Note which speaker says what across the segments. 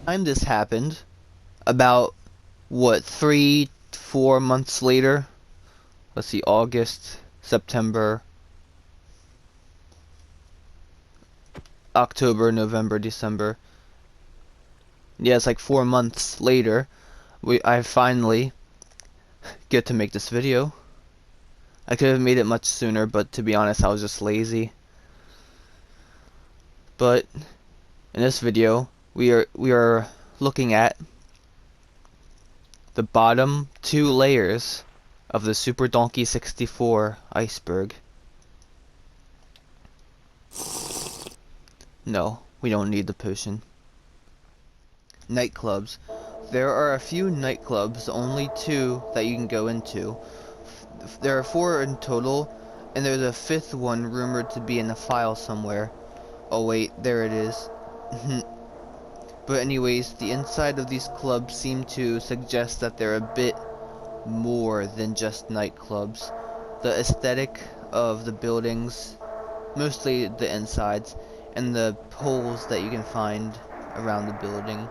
Speaker 1: Time this happened, about what, 3, 4 months later. Let's see, August, September, October, November, December. Yeah, it's like 4 months later. I finally get to make this video. I could have made it much sooner, but to be honest, I was just lazy. But in this video, we are looking at the bottom two layers of the Super Donkey 64 Iceberg. No, we don't need the potion. Nightclubs. There are a few nightclubs, only two that you can go into. There are four in total, and there's a fifth one rumored to be in a file somewhere. Oh wait, there it is. But anyways, the inside of these clubs seem to suggest that they're a bit more than just nightclubs. The aesthetic of the buildings, mostly the insides, and the holes that you can find around the building,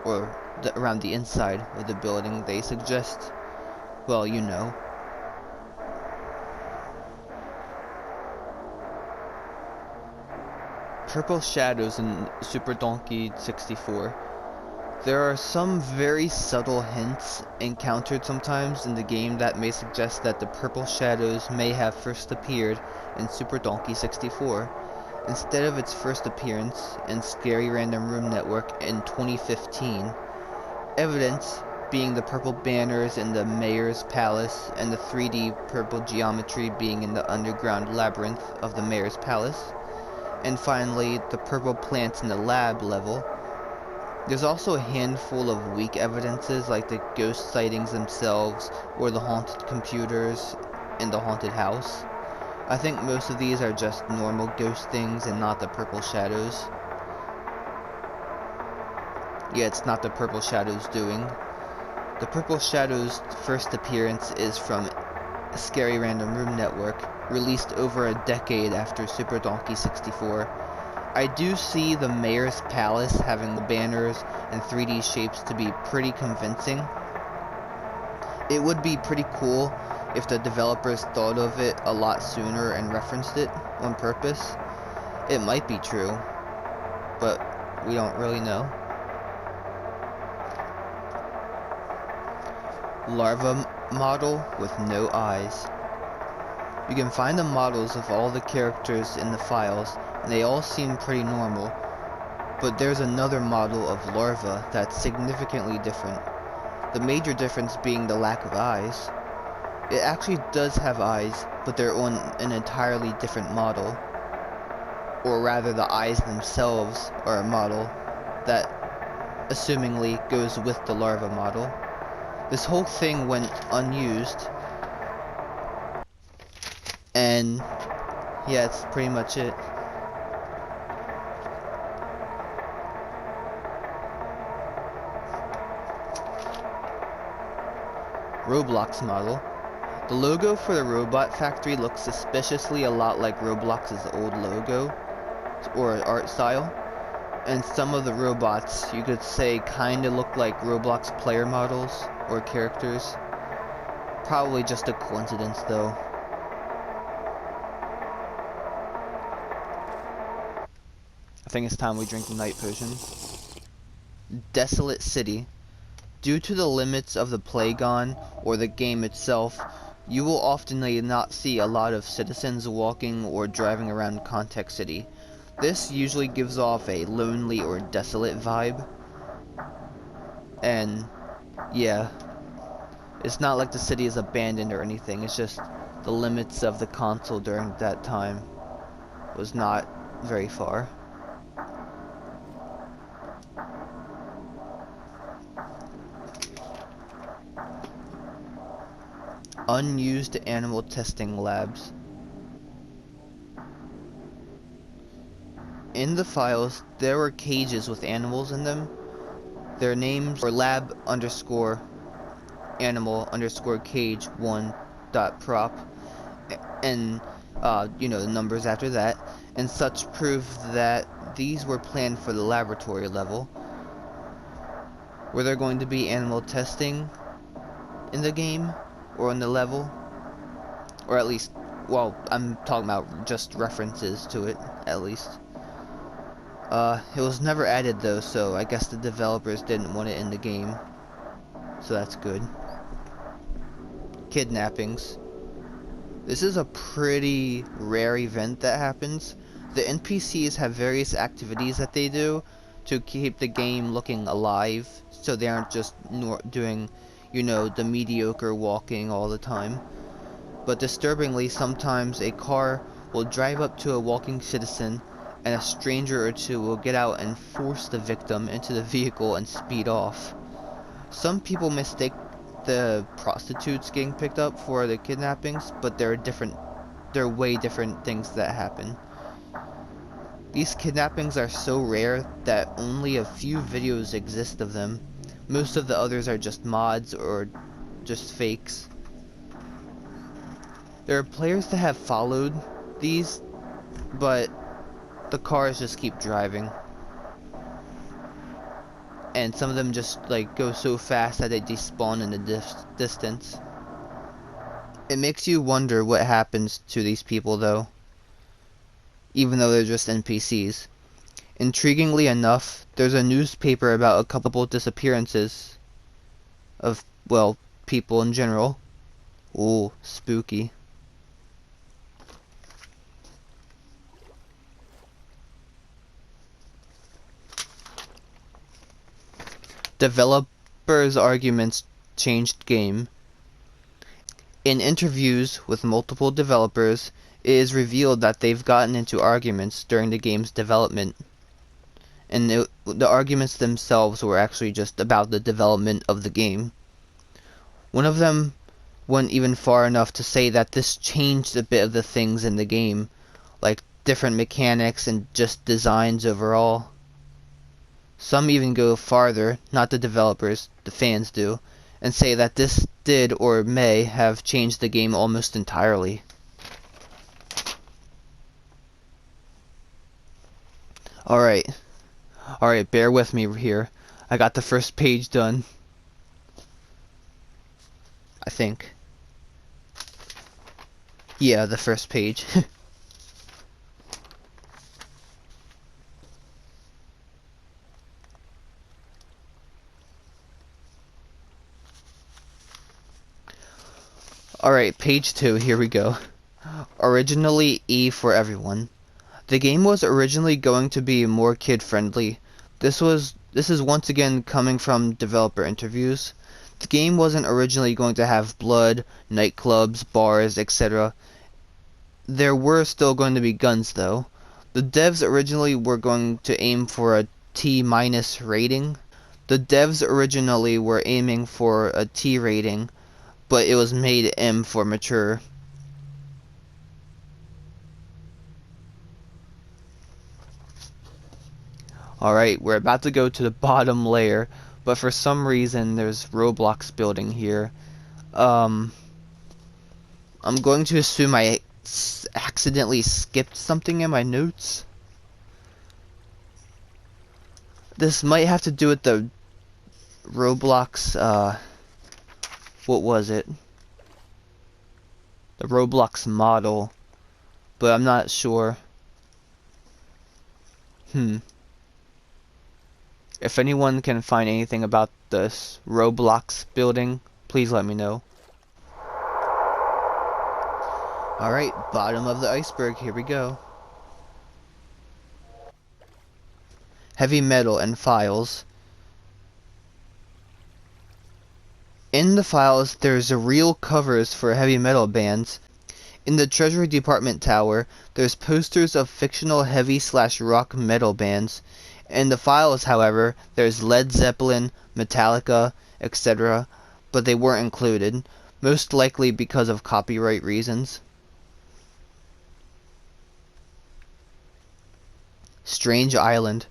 Speaker 1: or around the inside of the building, they suggest, well, you know. Purple shadows in Super Donkey 64. There are some very subtle hints encountered sometimes in the game that may suggest that the purple shadows may have first appeared in Super Donkey 64, instead of its first appearance in Scary Random Room Network in 2015. Evidence being the purple banners in the Mayor's Palace and the 3D purple geometry being in the underground labyrinth of the Mayor's Palace. And finally, the purple plants in the lab level. There's also a handful of weak evidences like the ghost sightings themselves or the haunted computers in the haunted house. I think most of these are just normal ghost things and not the purple shadows. Yeah, it's not the purple shadows doing. The purple shadows' first appearance is from Scary Random Room Network, released over a decade after Super Donkey 64. I do see the Mayor's Palace having the banners and 3D shapes to be pretty convincing. It would be pretty cool if the developers thought of it a lot sooner and referenced it on purpose. It might be true, but we don't really know. Larva model with no eyes. You can find the models of all the characters in the files, and they all seem pretty normal, but there's another model of larva that's significantly different. The major difference being the lack of eyes. It actually does have eyes, but they're on an entirely different model. Or rather, the eyes themselves are a model that, assumingly, goes with the larva model. This whole thing went unused, and yeah, that's pretty much it. Roblox model. The logo for the robot factory looks suspiciously a lot like Roblox's old logo, or art style. And some of the robots, you could say, kinda look like Roblox player models, or characters. Probably just a coincidence, though. I think it's time we drink the night potion. Desolate City. Due to the limits of the playgon, or the game itself, you will often not see a lot of citizens walking or driving around Context City. This usually gives off a lonely or desolate vibe. And yeah, it's not like the city is abandoned or anything, it's just the limits of the console during that time was not very far. Unused animal testing labs. In the files, there were cages with animals in them. Their names were lab underscore animal underscore cage 1.prop, and you know, the numbers after that, and such proof that these were planned for the laboratory level. Were there going to be animal testing in the game or in the level? Or at least, well, I'm talking about just references to it, at least. It was never added though, so I guess the developers didn't want it in the game. So that's good. Kidnappings. This is a pretty rare event that happens. The NPCs have various activities that they do to keep the game looking alive, so they aren't just doing, you know, the mediocre walking all the time. But disturbingly, sometimes a car will drive up to a walking citizen and a stranger or two will get out and force the victim into the vehicle and speed off. Some people mistake the prostitutes getting picked up for the kidnappings, but there are way different things that happen. These kidnappings are so rare that only a few videos exist of them. Most of the others are just mods or just fakes. There are players that have followed these, but the cars just keep driving. And some of them just like go so fast that they despawn in the distance. It makes you wonder what happens to these people though, even though they're just NPCs. Intriguingly enough, there's a newspaper about a couple disappearances of, well, people in general. Ooh, spooky. Developers' arguments changed game. In interviews with multiple developers, it is revealed that they've gotten into arguments during the game's development. And the arguments themselves were actually just about the development of the game. One of them went even far enough to say that this changed a bit of the things in the game, like different mechanics and just designs overall. Some even go farther, not the developers, the fans do, and say that this did or may have changed the game almost entirely. Alright, bear with me here. I got the first page done. I think. Yeah, the first page. Alright, page 2, here we go. Originally E for everyone. The game was originally going to be more kid-friendly. This is once again coming from developer interviews. The game wasn't originally going to have blood, nightclubs, bars, etc. There were still going to be guns though. The devs originally were going to aim for a T- rating. The devs originally were aiming for a T rating, but it was made M for mature. Alright, we're about to go to the bottom layer, but for some reason there's Roblox building here. I'm going to assume I accidentally skipped something in my notes. This might have to do with the Roblox, what was it? The Roblox model, but I'm not sure. If anyone can find anything about this Roblox building, please let me know. Alright, bottom of the iceberg, here we go. Heavy metal and files. In the files, there's real covers for heavy metal bands. In the Treasury Department Tower, there's posters of fictional heavy/rock metal bands. In the files, however, there's Led Zeppelin, Metallica, etc., but they weren't included, most likely because of copyright reasons. Strange Island.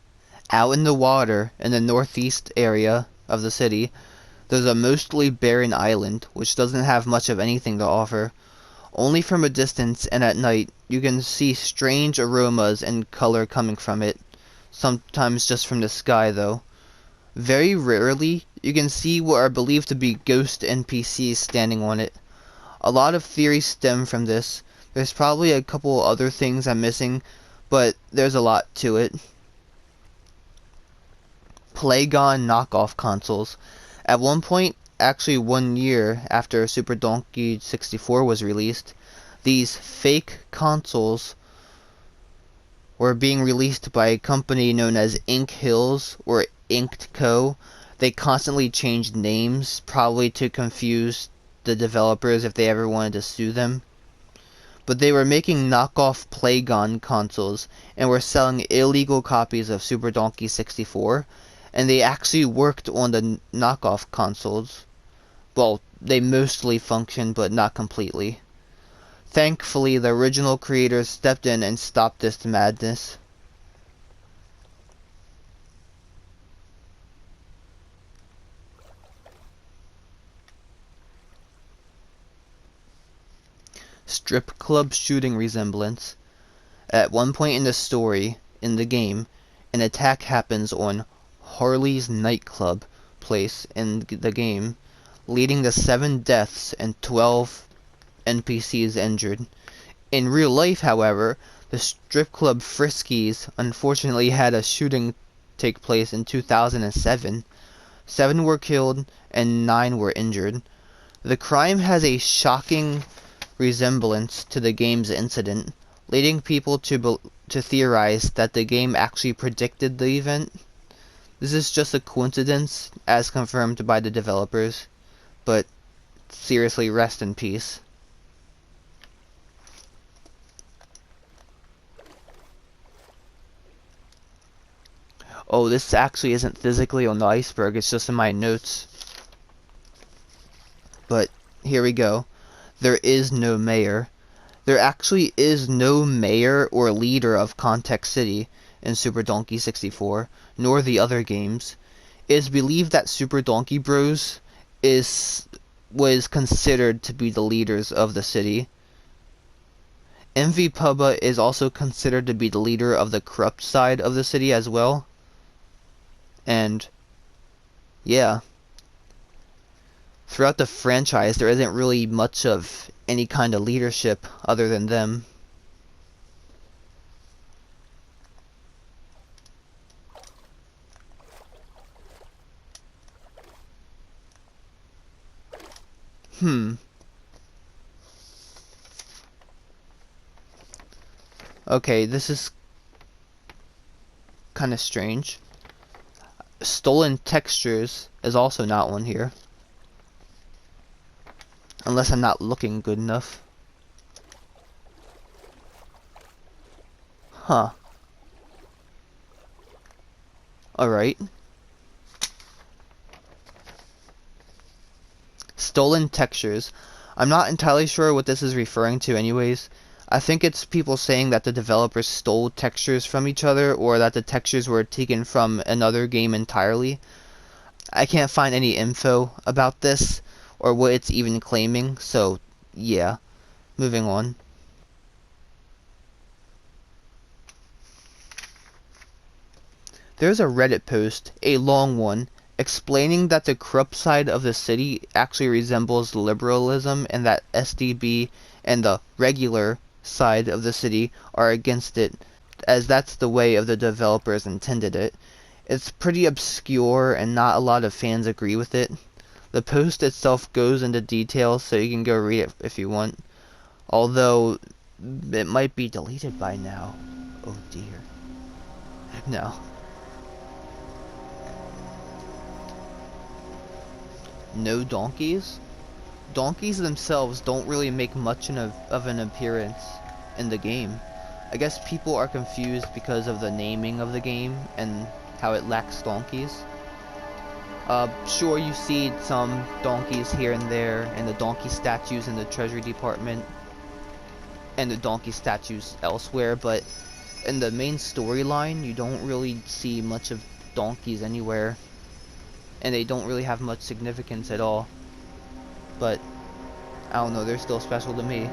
Speaker 1: Out in the water, in the northeast area of the city, there's a mostly barren island, which doesn't have much of anything to offer. Only from a distance and at night, you can see strange aromas and color coming from it. Sometimes just from the sky, though. Very rarely, you can see what are believed to be ghost NPCs standing on it. A lot of theories stem from this. There's probably a couple other things I'm missing, but there's a lot to it. Playgon knockoff consoles. At one point, actually 1 year after Super Donkey 64 was released, these fake consoles were being released by a company known as Ink Hills or Inked Co. They constantly changed names, probably to confuse the developers if they ever wanted to sue them. But they were making knockoff Playgon consoles and were selling illegal copies of Super Donkey 64, and they actually worked on the knockoff consoles. Well, they mostly functioned, but not completely. Thankfully, the original creators stepped in and stopped this madness. Strip club shooting resemblance. At one point in the story, in the game, an attack happens on Harley's nightclub place in the game, leading to 7 deaths and 12 NPCs injured. In real life, however, the strip club Friskies unfortunately had a shooting take place in 2007. 7 were killed and 9 were injured. The crime has a shocking resemblance to the game's incident, leading people to theorize that the game actually predicted the event. This is just a coincidence, as confirmed by the developers, but seriously, rest in peace. Oh, this actually isn't physically on the iceberg, it's just in my notes. But here we go. There is no mayor. There actually is no mayor or leader of Context City in Super Donkey 64, nor the other games. It is believed that Super Donkey Bros. Was considered to be the leaders of the city. MV Pubba is also considered to be the leader of the corrupt side of the city as well. And yeah, throughout the franchise there isn't really much of any kind of leadership other than them. Okay, this is kind of strange. Stolen textures is also not one here. Unless I'm not looking good enough. Huh. Alright. Stolen textures. I'm not entirely sure what this is referring to anyways. I think it's people saying that the developers stole textures from each other, or that the textures were taken from another game entirely. I can't find any info about this, or what it's even claiming, so yeah. Moving on. There's a Reddit post, a long one, explaining that the corrupt side of the city actually resembles liberalism, and that SDB and the regular side of the city are against it, as that's the way of the developers intended it. It's pretty obscure and not a lot of fans agree with it. The post itself goes into details, so you can go read it if you want. Although, it might be deleted by now. Oh dear. No. No donkeys? Donkeys themselves don't really make much of an appearance in the game. I guess people are confused because of the naming of the game and how it lacks donkeys. Sure, you see some donkeys here and there, and the donkey statues in the Treasury Department, and the donkey statues elsewhere, but in the main storyline, you don't really see much of donkeys anywhere. And they don't really have much significance at all. But, I don't know, they're still special to me.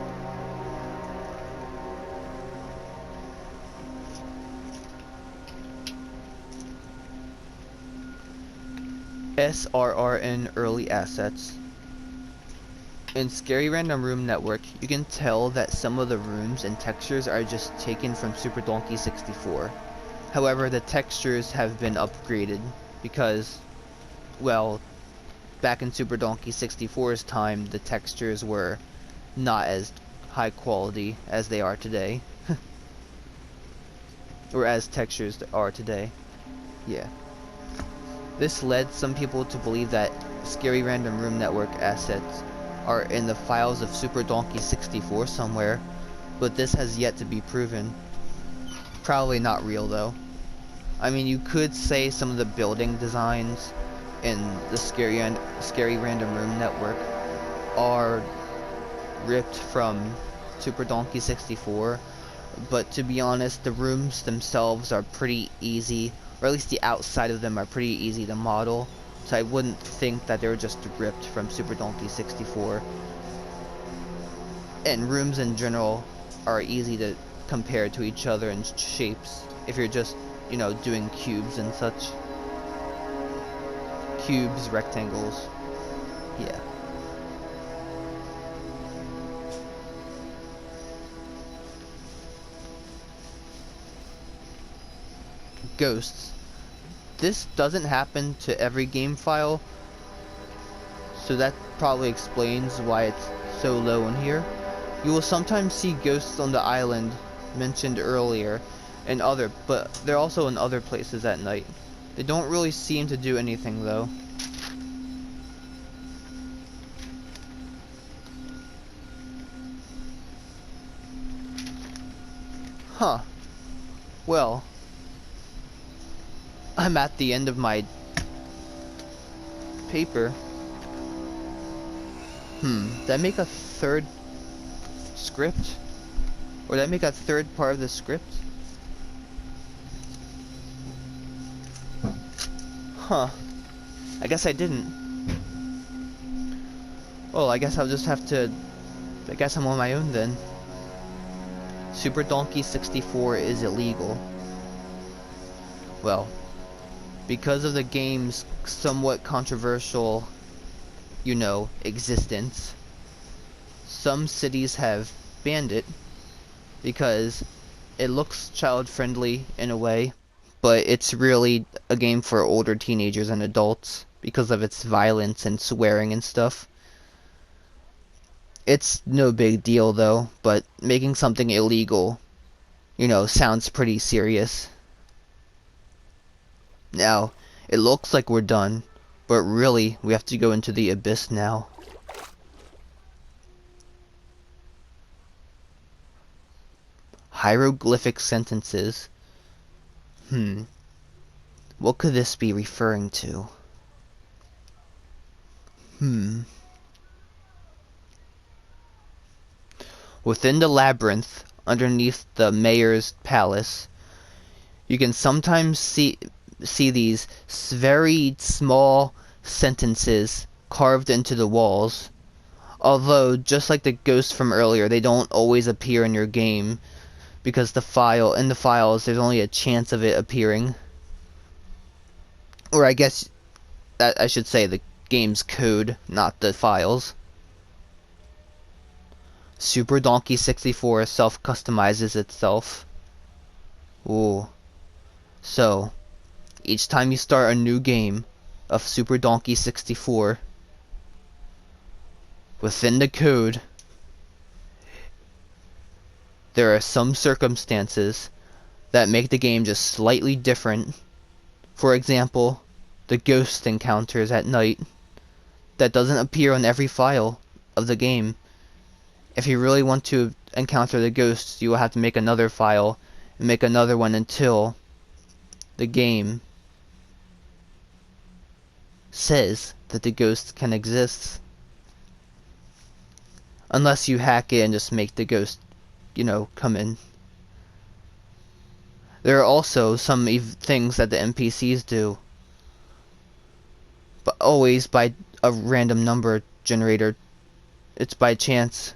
Speaker 1: SRRN early assets. In Scary Random Room Network, you can tell that some of the rooms and textures are just taken from Super Donkey 64. However, the textures have been upgraded because, well, back in Super Donkey 64's time, the textures were not as high quality as they are today. Or as textures are today. Yeah. This led some people to believe that Scary Random Room Network assets are in the files of Super Donkey 64 somewhere, but this has yet to be proven. Probably not real though. I mean, you could say some of the building designs in the Scary Random Room Network are ripped from Super Donkey 64, but to be honest, the rooms themselves are pretty easy, or at least the outside of them are pretty easy to model, so I wouldn't think that they were just ripped from Super Donkey 64. And rooms in general are easy to compare to each other in shapes, if you're just, you know, doing cubes and such. Cubes, rectangles, yeah. Ghosts. This doesn't happen to every game file, so that probably explains why it's so low in here. You will sometimes see ghosts on the island mentioned earlier, but they're also in other places at night. They don't really seem to do anything though. Huh. Well, I'm at the end of my paper. Did I make a third script? Or did I make a third part of the script? Huh. I guess I didn't. Well, I guess I'll just have to... I guess I'm on my own then. Super Donkey 64 is illegal. Well, because of the game's somewhat controversial, you know, existence, some cities have banned it because it looks child-friendly in a way, but it's really a game for older teenagers and adults because of its violence and swearing and stuff. It's no big deal though, but making something illegal, you know, sounds pretty serious. Now, it looks like we're done, but really, we have to go into the abyss now. Hieroglyphic sentences. What could this be referring to? Within the labyrinth, underneath the mayor's palace, you can sometimes see these very small sentences carved into the walls. Although, just like the ghosts from earlier, they don't always appear in your game, because in the files, there's only a chance of it appearing. Or I guess that I should say the game's code, not the files. Super Donkey 64 self-customizes itself. Ooh. So, each time you start a new game of Super Donkey 64, within the code, there are some circumstances that make the game just slightly different. For example, the ghost encounters at night. That doesn't appear on every file of the game. If you really want to encounter the ghosts, you will have to make another file and make another one until the game says that the ghost can exist. Unless you hack it and just make the ghost, you know, come in. There are also some things that the NPCs do, but always by a random number generator. It's by chance.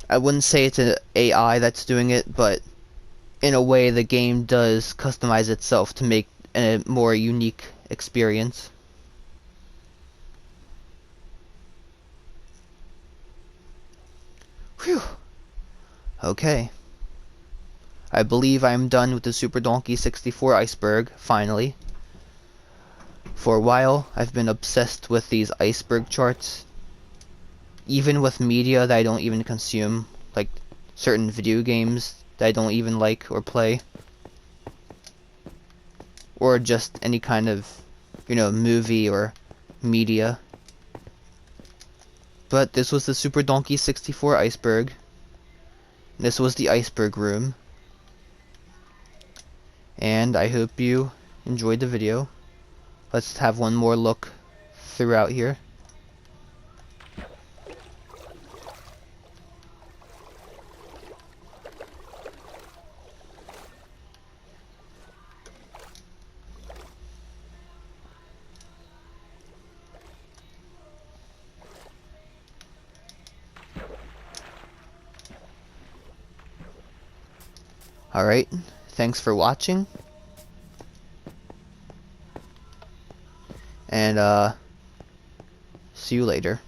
Speaker 1: I wouldn't say it's an AI that's doing it, but in a way the game does customize itself to make a more unique experience. Whew. Okay. I believe I'm done with the Super Donkey 64 Iceberg, finally. For a while, I've been obsessed with these Iceberg charts. Even with media that I don't even consume, like certain video games that I don't even like or play. Or just any kind of, movie or media. But this was the Super Donkey 64 Iceberg. This was the Iceberg room. And I hope you enjoyed the video. Let's have one more look throughout here. Alright, thanks for watching. And, see you later.